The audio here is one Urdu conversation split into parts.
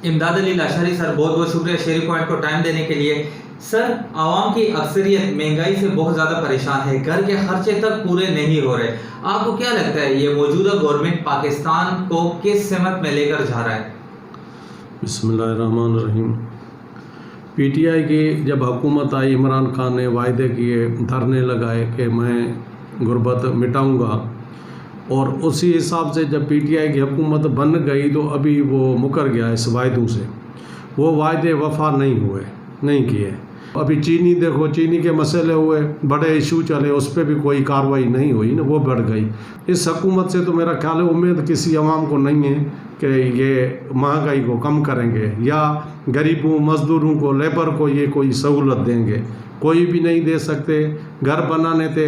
امداد علی لاشاری سر، بہت بہت شکریہ شیری پوائنٹ کو ٹائم دینے کے لیے۔ سر، عوام کی اکثریت مہنگائی سے بہت زیادہ پریشان ہے، گھر کے خرچے تک پورے نہیں ہو رہے، آپ کو کیا لگتا ہے یہ موجودہ گورنمنٹ پاکستان کو کس سمت میں لے کر جا رہا ہے؟ بسم اللہ الرحمن الرحیم۔ پی ٹی آئی کی جب حکومت آئی، عمران خان نے وعدے کیے، دھرنے لگائے کہ میں غربت مٹاؤں گا، اور اسی حساب سے جب پی ٹی آئی کی حکومت بن گئی تو ابھی وہ مکر گیا اس وعدوں سے، وہ وعدے وفا نہیں کیے۔ ابھی چینی دیکھو، چینی کے مسئلے ہوئے، بڑے ایشو چلے، اس پہ بھی کوئی کارروائی نہیں ہوئی نا، وہ بڑھ گئی۔ اس حکومت سے تو میرا خیال ہے امید کسی عوام کو نہیں ہے کہ یہ مہنگائی کو کم کریں گے یا غریبوں، مزدوروں کو، لیبر کو یہ کوئی سہولت دیں گے، کوئی بھی نہیں دے سکتے۔ گھر بنانے تھے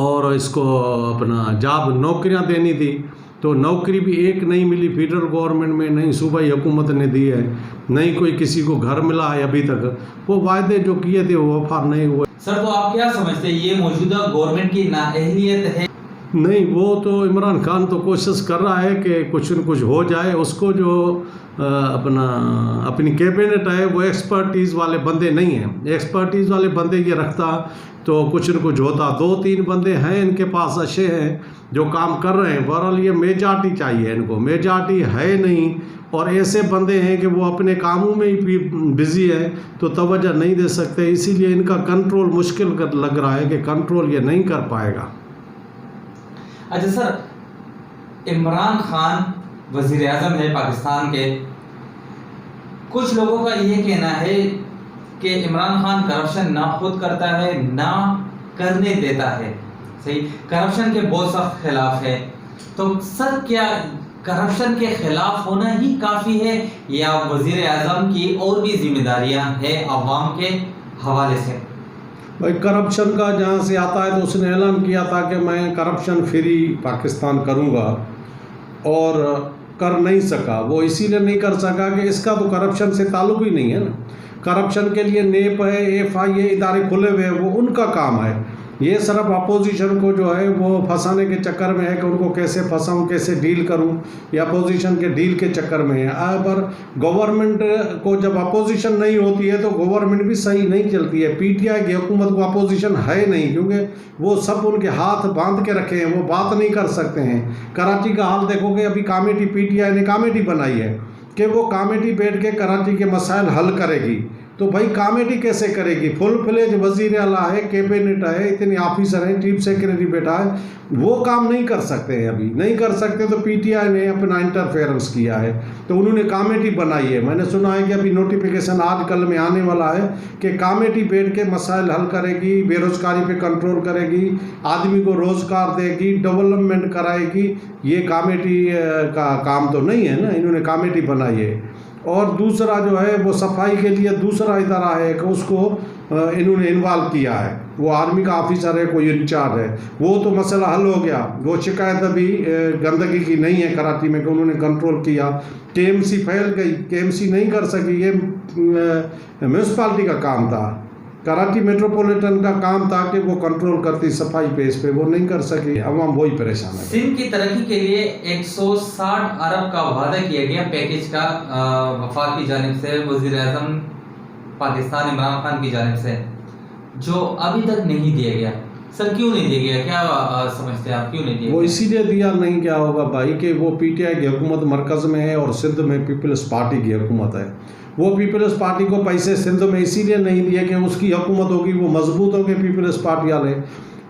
اور اس کو اپنا جاب نوکریاں دینی تھی، تو نوکری بھی ایک نہیں ملی فیڈرل گورنمنٹ میں، نہیں صوبائی حکومت نے دی ہے، نہیں کوئی کسی کو گھر ملا ہے ابھی تک۔ وہ وعدے جو کیے تھے وہ وفا نہیں ہوئے۔ سر، تو آپ کیا سمجھتے ہیں یہ موجودہ گورنمنٹ کی نااہلیت ہے؟ نہیں، وہ تو عمران خان تو کوشش کر رہا ہے کہ کچھ نہ کچھ ہو جائے۔ اس کو جو اپنی کیبنٹ ہے وہ ایکسپرٹیز والے بندے نہیں ہیں، ایکسپرٹیز والے بندے یہ رکھتا تو کچھ نہ کچھ ہوتا۔ 2-3 بندے ہیں ان کے پاس اچھے ہیں جو کام کر رہے ہیں، بہرحال یہ میجارٹی چاہیے ان کو، میجارٹی ہے نہیں، اور ایسے بندے ہیں کہ وہ اپنے کاموں میں ہی بزی ہے تو توجہ نہیں دے سکتے، اسی لیے ان کا کنٹرول مشکل لگ رہا ہے کہ کنٹرول یہ نہیں کر پائے گا۔ اچھا سر، عمران خان وزیر اعظم ہے پاکستان کے، کچھ لوگوں کا یہ کہنا ہے کہ عمران خان کرپشن نہ خود کرتا ہے نہ کرنے دیتا ہے، صحیح، کرپشن کے بہت سخت خلاف ہے، تو سر کیا کرپشن کے خلاف ہونا ہی کافی ہے یا وزیر اعظم کی اور بھی ذمہ داریاں ہیں عوام کے حوالے سے؟ بھائی، کرپشن کا جہاں سے آتا ہے تو اس نے اعلان کیا تھا کہ میں کرپشن فری پاکستان کروں گا، اور کر نہیں سکا۔ وہ اسی لیے نہیں کر سکا کہ اس کا تو کرپشن سے تعلق ہی نہیں ہے نا۔ کرپشن کے لیے نیب ہے، ایف آئی اے ادارے کھلے ہوئے ہیں، وہ ان کا کام ہے۔ یہ صرف اپوزیشن کو جو ہے وہ پھنسانے کے چکر میں ہے کہ ان کو کیسے پھنساؤں، کیسے ڈیل کروں، یا اپوزیشن کے ڈیل کے چکر میں ہے۔ پر گورنمنٹ کو جب اپوزیشن نہیں ہوتی ہے تو گورنمنٹ بھی صحیح نہیں چلتی ہے۔ پی ٹی آئی کی حکومت کو اپوزیشن ہے نہیں، کیونکہ وہ سب ان کے ہاتھ باندھ کے رکھے ہیں، وہ بات نہیں کر سکتے ہیں۔ کراچی کا حال دیکھو گے، ابھی کمیٹی پی ٹی آئی نے کمیٹی بنائی ہے کہ وہ کمیٹی بیٹھ کے کراچی کے مسائل حل کرے گی، تو بھائی کمیٹی کیسے کرے گی؟ فل فلیج وزیر اعلیٰ ہے، کیبنٹ ہے، اتنے آفیسر ہیں، چیف سیکریٹری بیٹھا ہے، وہ کام نہیں کر سکتے ہیں، ابھی نہیں کر سکتے، تو پی ٹی آئی نے اپنا انٹرفیئرنس کیا ہے، تو انہوں نے کمیٹی بنائی ہے۔ میں نے سنا ہے کہ ابھی نوٹیفیکیشن آج کل میں آنے والا ہے کہ کمیٹی بیٹھ کے مسائل حل کرے گی، بے روزگاری پہ کنٹرول کرے گی، آدمی کو روزگار دے گی، ڈیولپمنٹ کرائے گی۔ یہ کمیٹی کا کام تو نہیں ہے نا، انہوں نے کمیٹی بنائی ہے۔ اور دوسرا جو ہے وہ صفائی کے لیے دوسرا ادارہ ہے کہ اس کو انہوں نے انوالو کیا ہے، وہ آرمی کا آفیسر ہے، کوئی انچارج ہے، وہ تو مسئلہ حل ہو گیا۔ وہ شکایت ابھی گندگی کی نہیں ہے کراچی میں کہ انہوں نے کنٹرول کیا، کے ایم سی پھیل گئی، کے ایم سی نہیں کر سکی، یہ میونسپلٹی کا کام تھا، کراچی میٹروپولیٹن کا کام تھا کہ وہ کنٹرول کرتی صفائی پہ، اس پہ وہ نہیں کر سکی، عوام وہی پریشان ہے۔ سندھ کی ترقی کے لیے 160 ارب کا وعدہ کیا گیا پیکیج کا وفاق کی جانب سے، وزیر اعظم پاکستان عمران خان کی جانب سے، جو ابھی تک نہیں دیا گیا۔ سر کیوں نہیں دیا گیا؟ کیا سمجھتے ہیں آپ کیوں نہیں دیا گیا؟ وہ اسی لیے دیا نہیں کیا ہوگا بھائی کہ وہ پی ٹی آئی کی حکومت مرکز میں ہے اور سندھ میں پیپلز پارٹی کی حکومت ہے۔ وہ پیپلز پارٹی کو پیسے سندھ میں اسی لیے نہیں دیے کہ اس کی حکومت ہوگی، وہ مضبوط ہوگی پیپلز پارٹی والے۔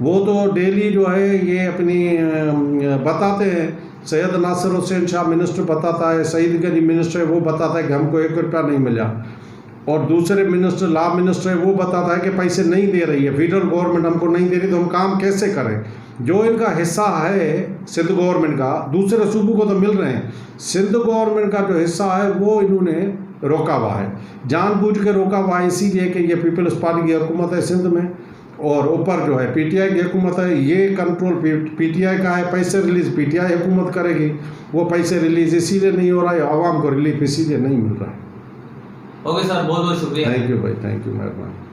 وہ تو ڈیلی جو ہے یہ اپنی بتاتے ہیں، سید ناصر حسین شاہ منسٹر بتاتا ہے، سعید غنی منسٹر ہے، وہ بتاتا ہے کہ ہم کو 1 روپیہ نہیں ملا، اور دوسرے منسٹر، لا منسٹر ہے، وہ بتاتا ہے کہ پیسے نہیں دے رہی ہے، فیڈرل گورنمنٹ ہم کو نہیں دے رہی، تو ہم کام کیسے کریں؟ جو ان کا حصہ ہے سندھ گورنمنٹ کا، دوسرے صوبوں کو تو مل رہے ہیں، سندھ گورنمنٹ کا جو حصہ ہے وہ انہوں نے روکا ہوا ہے، جان بوجھ کے روکا ہوا ہے، اسی لیے کہ یہ پیپلز پارٹی کی حکومت ہے سندھ میں، اور اوپر جو ہے پی ٹی آئی کی حکومت ہے، یہ کنٹرول پی ٹی آئی کا ہے، پیسے ریلیز پی ٹی آئی حکومت کرے گی، وہ پیسے ریلیز اسی لیے نہیں ہو رہا ہے، عوام کو ریلیف اسی لیے نہیں مل رہا ہے۔ اوکے سر، بہت بہت شکریہ۔ تھینک یو بھائی، تھینک یو، مہربانی۔